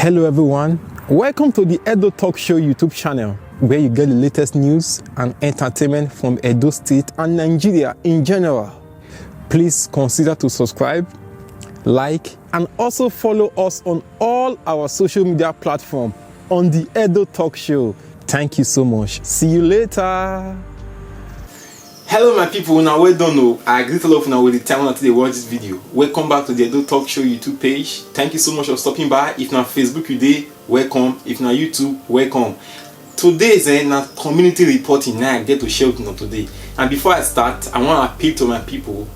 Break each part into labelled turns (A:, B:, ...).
A: Hello everyone, welcome to the Edo Talk Show YouTube channel, where you get the latest news and entertainment from Edo State and Nigeria in general. Please consider to subscribe, like, and also follow us on all our social media platforms on the Edo Talk Show. Thank you so much. See you later. Hello my people, now well done. I greet all of you now with the time until they watch this video. Welcome back to the Edo Talk Show YouTube page. Thank you so much for stopping by. If not Facebook you dey, welcome. If not YouTube, welcome. Today is na community reporting. Now I get to share with you today. And before I start, I want to appeal to my people.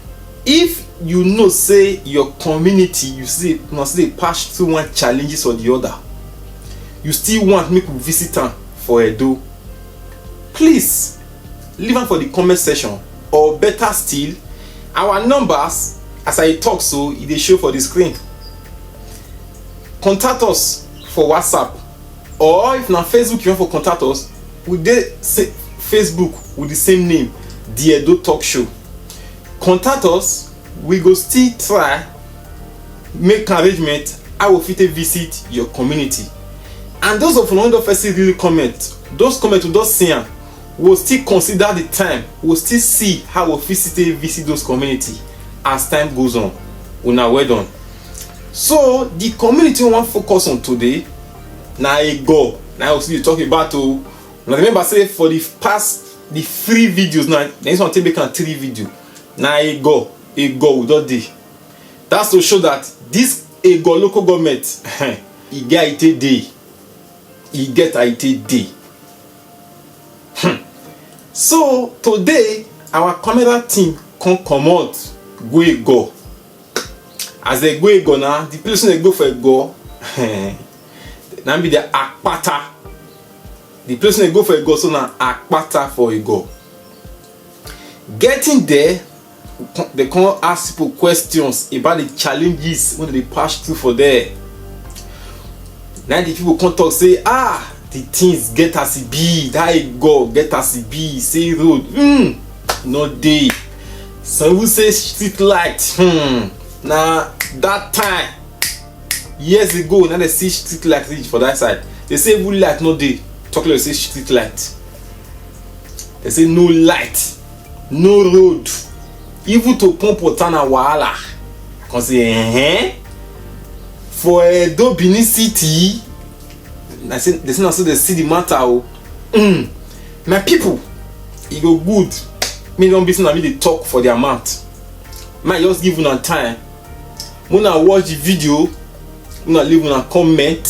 A: If you know say your community, you see they pass through one challenges or the other, you still want me to visit them for Edo, please leave them for the comment section, or better still, our numbers as I talk so they show for the screen. Contact us for WhatsApp, or if not Facebook you want to contact us, with the Facebook with the same name, the Edo Talk Show. Contact us, we go still try make arrangement I will fit visit your community. And those of you who don't first really comment, those comments will just see them. We'll still consider the time, we'll still see how we'll visit those community as time goes on. Una well done. So the community we want to focus on today, now Ego. Now we'll talk about to. Now remember say for the past the 3 videos now, this one take make 3 video. Now Ego we don't do. That's to show that this Ego local government, he get it day. He get it day. So today our camera team come out go. As they go now, the person they go for go now be the Akpata. The person they go for go so now Akpata for a go. Getting there, they come ask people questions about the challenges when they pass through for there. Now the people come talk say the things get as it be, that go get as it be, say road, no day. Some will say street light, now that time, years ago, now they see street light for that side. They say wood light no day, talk like they say street light. They say no light, no road, even to pump water na wahala. Cause for Edo Benin City, they say they see the matter. My people, it go good. Me don't be saying me they talk for their mouth. Man just give una time. When I watch the video, when I leave una comment,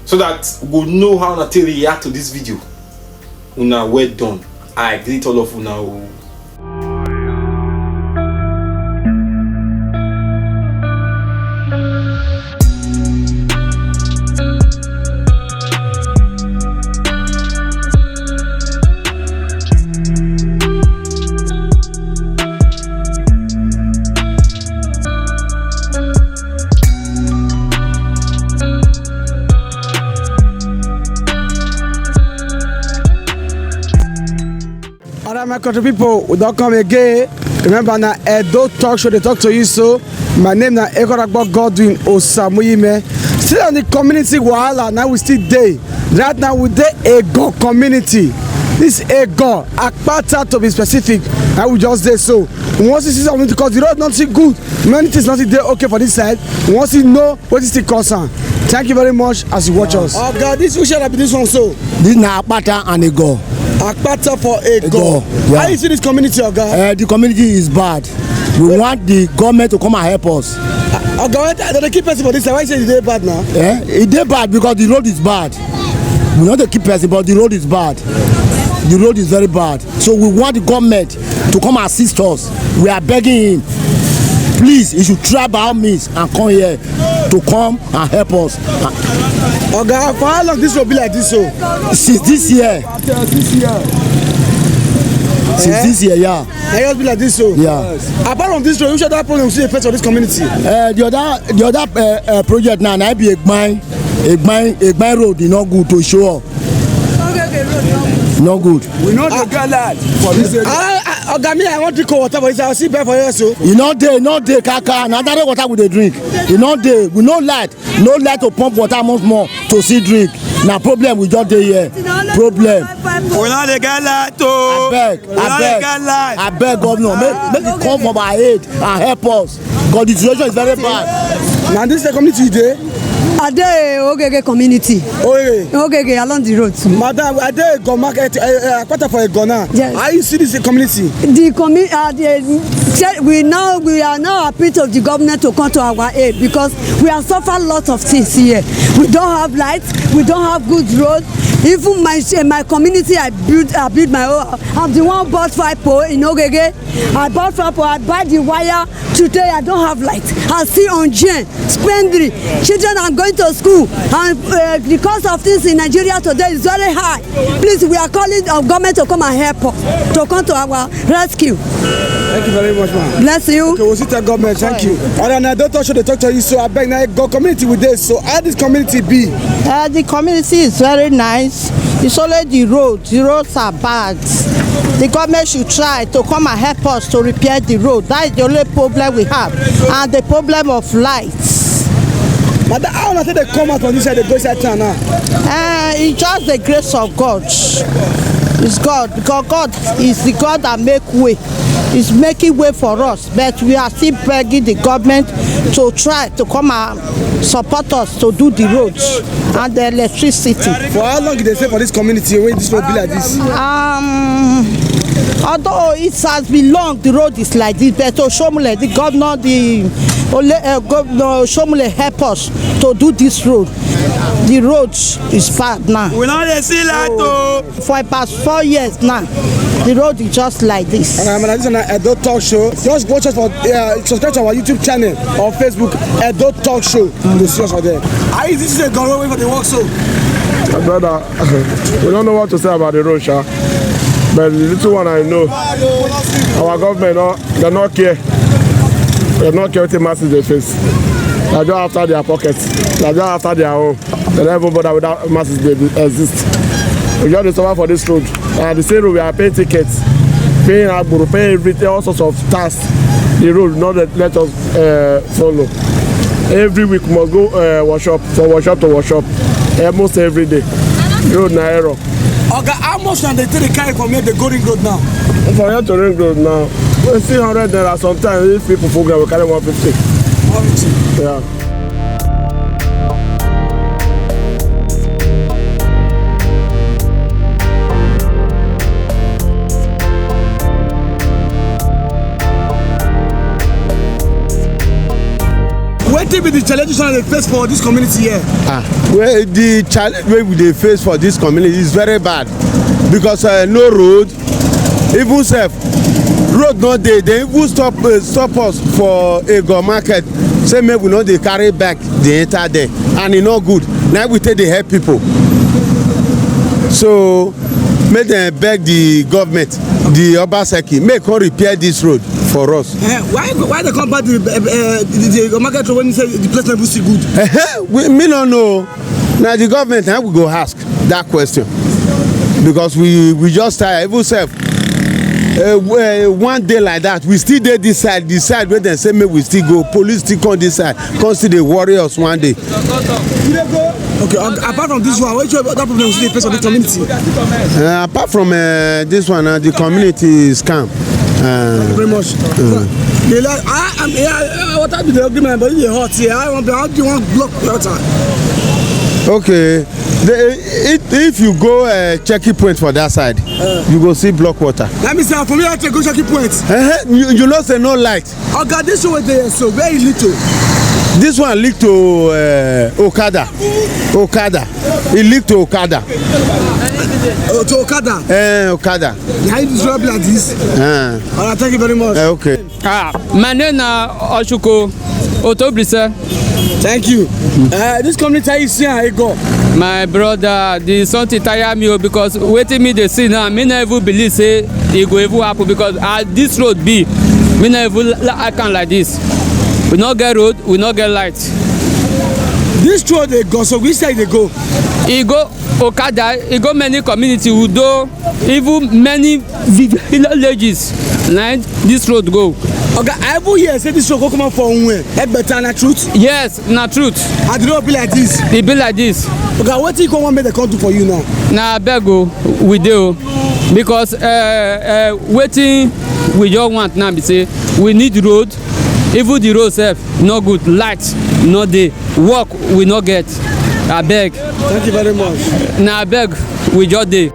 A: so that we go know how to react to this video. Una well done. I greet all of una.
B: My country people, we don't come again. Remember now, Edo Talk Show, they talk to you. So my name is Ekoragbo Godwin Osamuyime. Still on the community wahala, now we still there. Right now we dey Ego community. This Ego Akpata to be specific. I will just say so. We want to see something because the road not see good. Many things not there okay for this side. We want to know what is the concern. Thank you very much as you watch us. Oh God, this who shall be this one so?
C: This na Akpata and Ego.
B: Akpata for Ego.
C: Yeah.
B: How you see this community, Oga?
C: The community is bad. We want the government to come and help us.
B: Oga, they keep person for this side. Why you say it's bad now?
C: It's bad because the road is bad. We want to keep person, but the road is bad. The road is very bad. So we want the government to come and assist us. We are begging him. Please, he should try by all means and come here to come and help us.
B: Oga, for how long this will be like this? So
C: since this year. Since this year, yeah.
B: It has been like this, so.
C: Yeah.
B: Apart from this road, which other problem you see affect for this community?
C: The other project now, be a Egbain road, not good to show up.
B: Okay, road.
C: no good.
B: We know the girl lad for this area. Oga, me I want drink water for this. I see better for you so.
C: E no dey kaka na direct water we dey drink. E no dey, we no light to pump water much more to see drink. Na problem we just dey here. Problem.
D: We no dey get light o.
C: Abeg governor, make it come from our aid and help us. God, the situation is very bad.
B: Now this is the community dey.
E: Ade Ogege community. Ogege along the road.
B: Madam, Ade go market quarter for a Ghana.
E: Yes.
B: How you see this community?
E: The we are now appeal to the government to come to our aid because we have suffered lots of things here. We don't have lights, we don't have good road. Even my community, I build my own. I'm the one bought 5 pole in Ogege. I bought 5 pole. I buy the wire. Today I don't have light. I see on Jane, Spendry. Children are going to school, and the cost of things in Nigeria today is very high. Please, we are calling our government to come and help us, to come to our rescue.
B: Thank you very much, man.
E: Bless you.
B: Okay, we'll see the government. Thank you. And I don't show the talk to you, so I beg now go community with this. So how this community be?
F: The community is very nice. It's only the roads. The roads are bad. The government should try to come and help us to repair the road. That is the only problem we have, and the problem of lights.
B: But how not they come out on this side, they go inside town now?
F: It's just the grace of God. It's God, because God is the God that make way. He's making way for us, but we are still begging the government to try to come and support us to do the roads and the electricity.
B: For how long did they stay for this community when this road be like this?
F: Although it has been long, the road is like this, but Oshomole, the governor, Governor Oshomole help us to do this road. The road is bad now.
D: We no dey see light o.
F: For the past 4 years now, the road is just like this.
B: And this is an Edo Talk Show. Just watch us for subscribe to our YouTube channel or Facebook, Edo Talk Show. To see us for there. This is a government way for the work so.
G: Brother, we don't know what to say about the road, sha. But the little one I know, our government, they not care. They not care what the masses they face. They just after their pockets. They just after their own. They don't even bother without masses they exist. We just discover for this road. And the same road we are paying tickets, paying agboro, paying everything, all sorts of tasks. The road not let us follow. Every week we must go workshop to workshop, almost every day. Road na error.
B: Okay, how much can they take the carry from here the Golden Road now?
G: For here to Ring Road now, we see 100 naira. Sometimes if people forget, we carry 150.
B: 150.
G: Yeah.
B: Wetin be the challenges they face for this community here?
H: Well, the challenge we dey face for this community is very bad because no road, even sef road no dey. They even stop us for Ego market, say make we no dey carry back dey enter there, and e no good. Na we take dey help people. So make dem beg the government, the Obaseki, make come repair this road for us.
B: Why they come back the market road when you say the place never see good?
H: Me no know. Now the government now we go ask that question because we just tired. Even sef one day like that we still dey this side where dem say make we still go, police still come this side, come still dey worry us one day.
B: Okay, apart from this one, which other problems dey face for the community?
H: Apart from this one, the community is calm.
B: Very much. What I be the agreement, but it's hot here. I want block water.
H: Okay, if you go checking point for that side, you go see block water.
B: Let me say, for me, I take go checking point.
H: You know say no light.
B: Okay, this one there, so very little.
H: This one leak to Okada. It leaked to Okada.
B: To Okada?
H: Okada.
B: How you describe like this? Alright, thank you very much.
H: Okay.
I: My name is Oshuko Otobrise.
B: Thank you. This community is here, I go.
I: My brother, the something tire me because waiting me they see now, me never believe say it go even happen because this road be, me never I can like this. We not get road, we not get light.
B: This road dey go, so which side dey go?
I: E go Okada, e go many community, Udo, even many villages. Na this road go.
B: Okay, I ever hear say this road go come out for Unwe. Better na truth?
I: Yes, na truth.
B: And the road be like this?
I: E be like this.
B: Okay, wetin you come wan make dem come do for you now?
I: Na abeg o, we dey o, because wetin we just want now be say we need road. Even the road sef no good, light no dey, work we no get. Abeg.
B: Thank you very much.
I: Na abeg we just dey.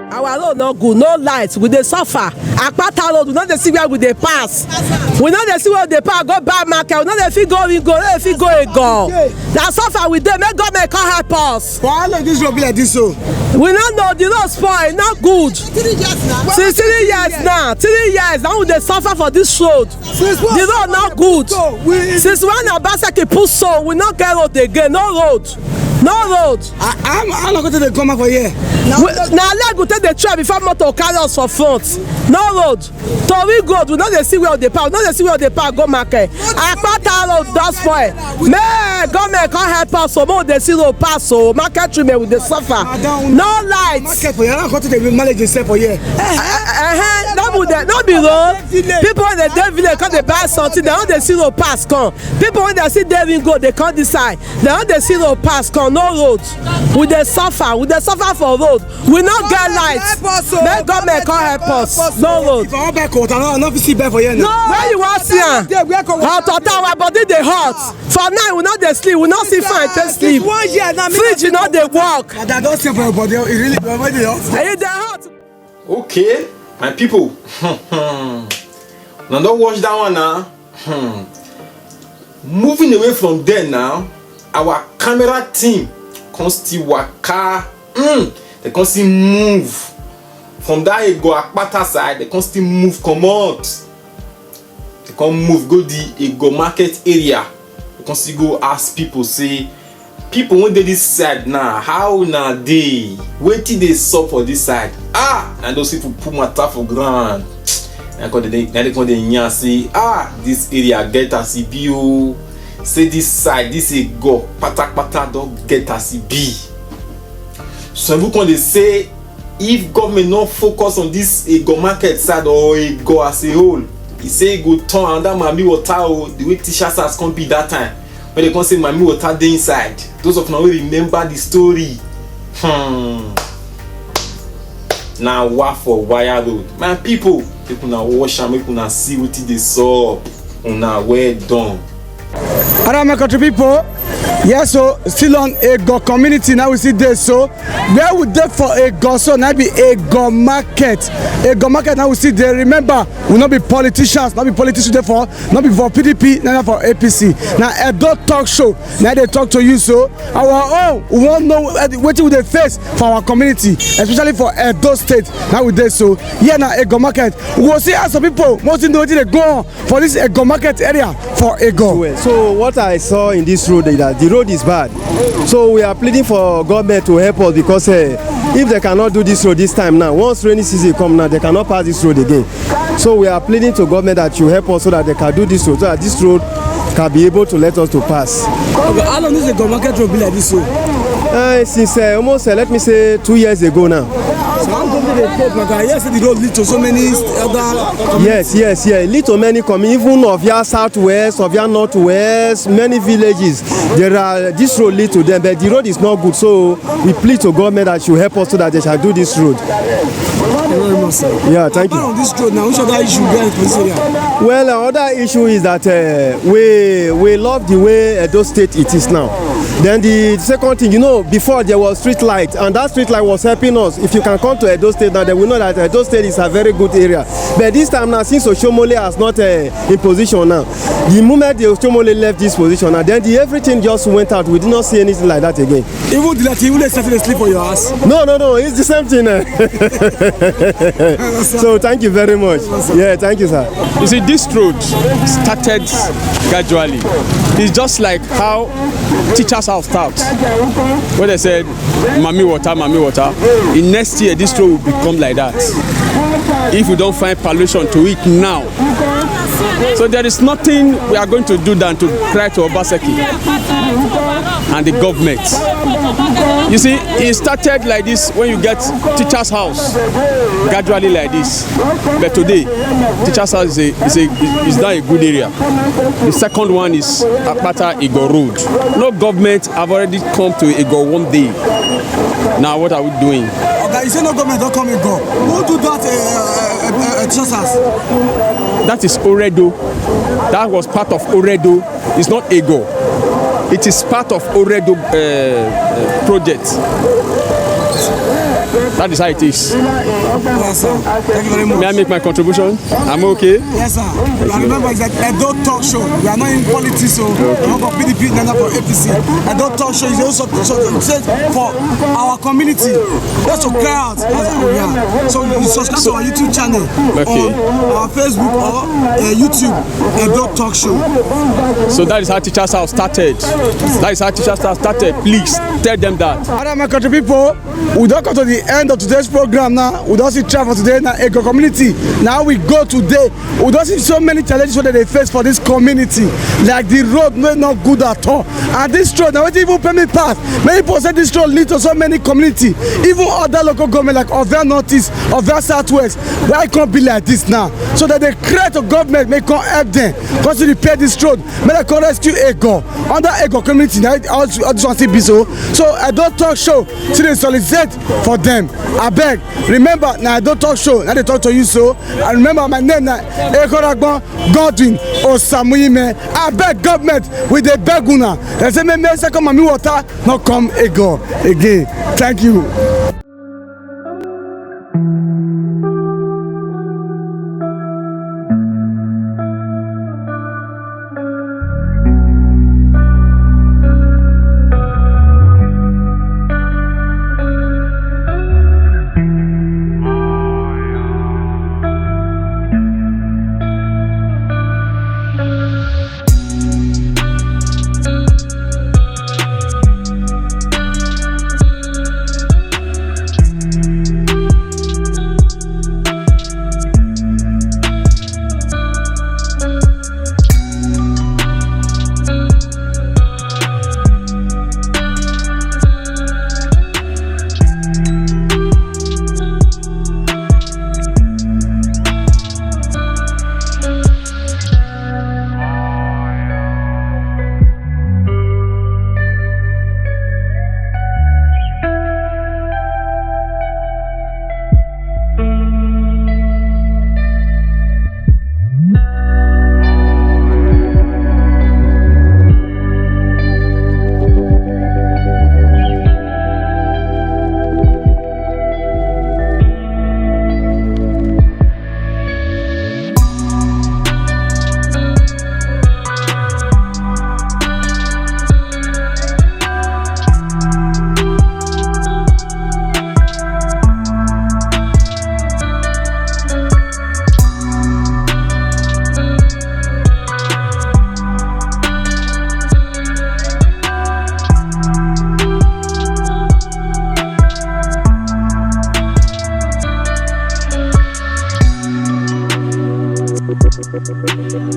F: Our road no good, no light, we dey suffer. Akpata road, we no dey see where we dey pass. We no dey see where we dey pass go buy market, we no dey fit go Ringo, no dey fit go Egon. Na suffer we dey, make government come help us.
B: For how long this road be like this so?
F: We no know, the road spoil, no good. 3 years now. Since 3 years now, 3 years now we dey suffer for this road. The road no good. Since when Obaseki put so, we no get road again, no road. No road.
B: How long go take dey come out for here?
F: Na leg we take dey try before motor carry us for front. No road. Tori road, we no dey see where we dey park, we no dey see where we dey park go market. Akpata road don spoil. May government come help us so make we dey see road pass so market treatment we dey suffer. No light.
B: Market for here, how come take dey manage yourself for here?
F: No be road. People wey dey village come dey buy something, dem no dey see road pass come. People wey dey see David go dey come this side, dem no dey see road pass come. No road. We dey suffer for road. We no get light. Make government come help us. No road.
B: If I wan buy coat, I no fit see buy for here now.
F: Where you wan see am? Hot our body dey hot. For night we no dey sleep, we no see fine take sleep. Fridge no dey work.
B: I don see for your body, e really your body dey hot.
F: E dey hot.
A: Okay, my people. Now don't watch that one now. Moving away from there now, our camera team can still waka. They can still move from that Ego Akpata side. They can still move, come out. They can move, go the Ego market area. They can still go ask people, say, people when they this side now, how now they wait till they sup for this side. And those people put my tap for ground. And they come there say, this area get a CBO. Say this side, this Ego pata don't get a CB. Some people they say, if government not focus on this Ego market side or Ego as a whole, he say go turn under Mami Water the way teachers has come be that time. When they come say Mami Water dey inside. Those of now will remember the story. Now what for wire road? My people now watch and make una see what they saw. Una well done.
B: Alright, my country people. Yes, so still on Ego community now we see this. So where we dey for Ego, so now be Ego market. Ego market now we see there. Remember, we not be politicians, not be politicians there for, not be for PDP, not for APC. Now Edo talk show. Now they talk to you. So our own, we won't know what we dey face for our community, especially for Edo State. Now we dey so here now Ego market. We will see how some people mostly know what they go on for this Ego market area for Ego.
J: So what I saw in this road is that the road is bad, so we are pleading for government to help us because if they cannot do this road this time now, once rainy season come now, they cannot pass this road again. So we are pleading to government that you help us so that they can do this road, so that this road can be able to let us to pass.
B: Okay, how long is the market road be like this road?
J: Since almost let me say 2 years ago now.
B: So how come they talk like that? Yes, the road lead to so many other.
J: Yes, lead to many communities, even of your southwest, of your northwest, many villages. There are this road lead to them, but the road is not good. So we plead to government that should help us so that they shall do this road. Yeah, thank you.
B: On this road now, which other issue get in this area?
J: Well, another issue is that we love the way Edo State it is now. Then the second thing, before there was street light, and that street light was helping us. If you can come to Edo State now, then we know that Edo State is a very good area. But this time now, since Oshomole has not in position now, the moment the Oshomole left this position, and then everything just went out. We did not see anything like that again.
B: Even the Latin will started to sleep on your ass.
J: No, it's the same thing. So thank you very much. Yeah, thank you, sir.
K: You see, this road started gradually. It's just like how teachers have started. When they said, Mami water. In next year, this road will become like that. if we don't find pollution to it now. So there is nothing we are going to do than to cry to Obaseki and the government. You see, it started like this when you get teacher's house, gradually like this. But today, teacher's house is not a good area. The second one is Akpata Igor Road. No government have already come to Igor one day. Now what are we doing?
B: Okay, you say no government don't come Igor. Who do that teacher's house?
K: That is Oredo. That was part of Oredo. It's not Ego. It is part of Oredo project. That is how it is.
B: Yes, sir. Thank you very much.
K: May I make my contribution? I'm okay.
B: Yes, sir. I remember it's like Edo Talk Show. We are not in politics, so we're not for PDP, not for APC. Edo Talk Show is also for our community. Just to clear out. So you subscribe to our YouTube channel,
K: okay,
B: or our Facebook or YouTube, Edo Talk Show.
K: So that is how Teachers House started. That is how Teachers House started. Please tell them that.
B: All right, my country people, we don't come to the end of today's program now. We don't see travel today now. Ego community. Now we go today. We don't see so many challenges that they face for this community. Like the road not good at all. And this road, now what even pay me pass. Many people say this road leads to so many community. Even other local government like Ovia Northeast, Ovia Southwest. Why it can't be like this now? So that they create a government may come help them. Because to repair this road, may they come rescue Ego. Under Ego community, now I just want to be so. So I don't talk show. So they solicit for them. I beg. Remember, now I don't talk show. Now they talk to you so. And remember my name now Ekoragbo Godwin Osamuyime. I beg government with the beguna. They say me second mami water not come Ego again. Thank you.
L: Thank you.